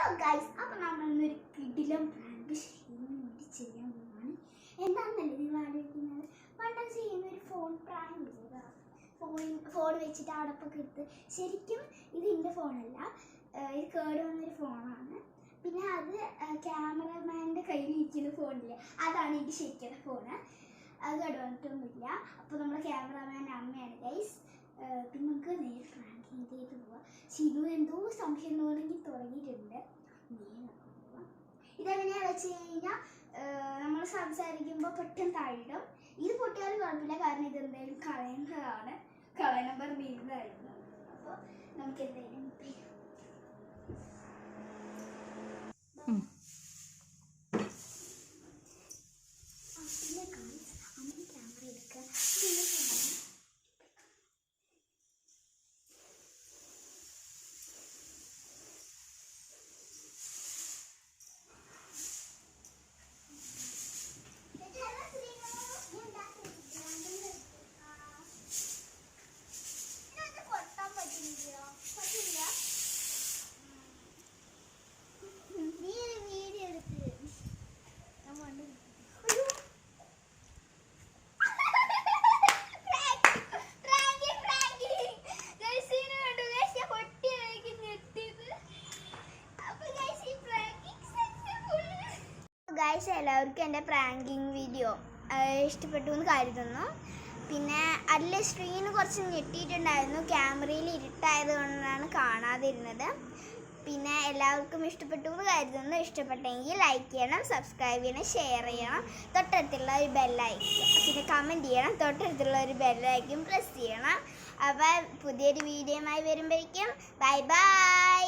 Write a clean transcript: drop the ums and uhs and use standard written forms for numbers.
Hello guys, അപ്പോൾ നമ്മൾ ഇന്നൊരു കിടിലം പ്രാങ്ക് ചെയ്യാൻ പോവാണ്. എന്താണെന്നല്ലേ നിങ്ങൾ ആലോചിക്കുന്നത്? പണ്ടം ചെയ്യുന്ന ഒരു ഫോൺ പ്രാങ്ക് ചെയ്തതാണ്. ഫോൺ വെച്ചിട്ട് അടപ്പൊക്കെ എടുത്ത്. ശരിക്കും ഇത് എൻ്റെ ഫോണല്ല, ഇത് കേട് വന്നൊരു ഫോണാണ്. പിന്നെ അത് ക്യാമറമാൻ്റെ കയ്യിലിരിക്കുന്ന ഫോണില്ലേ, അതാണ് എനിക്ക് ശരിക്കും ഫോണ്. അത് കേട് വന്നിട്ടൊന്നുമില്ല. അപ്പോൾ നമ്മുടെ ക്യാമറമാൻ്റെ അമ്മയാണ് ഗൈസ്. പിന്നെ നമുക്ക് നേരെ പ്രാങ്ക് ചെയ്തേക്ക് പോവാം. ശിവു എന്തോ സംശയം തുടങ്ങിയിട്ടുണ്ട്. ഇതെങ്ങനെയാണെന്ന് വെച്ച് കഴിഞ്ഞാൽ നമ്മൾ സംസാരിക്കുമ്പോൾ പെട്ടെന്ന് താഴിടും. ഇത് പൊട്ടിയാലും കുഴപ്പമില്ല, കാരണം ഇതെന്തായാലും കളയേണ്ടതാണ്. കള നമ്പർ വീഴുന്നതായിരുന്നു. അപ്പോൾ നമുക്ക് എന്തായാലും ക്യാമറ എടുക്കുക. ഗൈസ്, എല്ലാവർക്കും എൻ്റെ പ്രാങ്കിങ് വീഡിയോ ഇഷ്ടപ്പെട്ടു എന്ന് കരുതുന്നു. പിന്നെ അതിൽ സ്ക്രീന് കുറച്ച് ഞെട്ടിയിട്ടുണ്ടായിരുന്നു, ക്യാമറയിൽ ഇരുട്ടായത് കൊണ്ടാണ് കാണാതിരുന്നത്. പിന്നെ എല്ലാവർക്കും ഇഷ്ടപ്പെട്ടു എന്ന് കരുതുന്നു. ഇഷ്ടപ്പെട്ടെങ്കിൽ ലൈക്ക് ചെയ്യണം, സബ്സ്ക്രൈബ് ചെയ്യണം, ഷെയർ ചെയ്യണം, തൊട്ടടുത്തുള്ള ഒരു ബെല്ലൈക്കൻ, പിന്നെ കമൻറ്റ് ചെയ്യണം, തൊട്ടടുത്തുള്ള ഒരു ബെല്ലൈക്കൻ പ്രസ് ചെയ്യണം. അപ്പോൾ പുതിയൊരു വീഡിയോയുമായി വരുമ്പോഴേക്കും ബൈ ബൈ.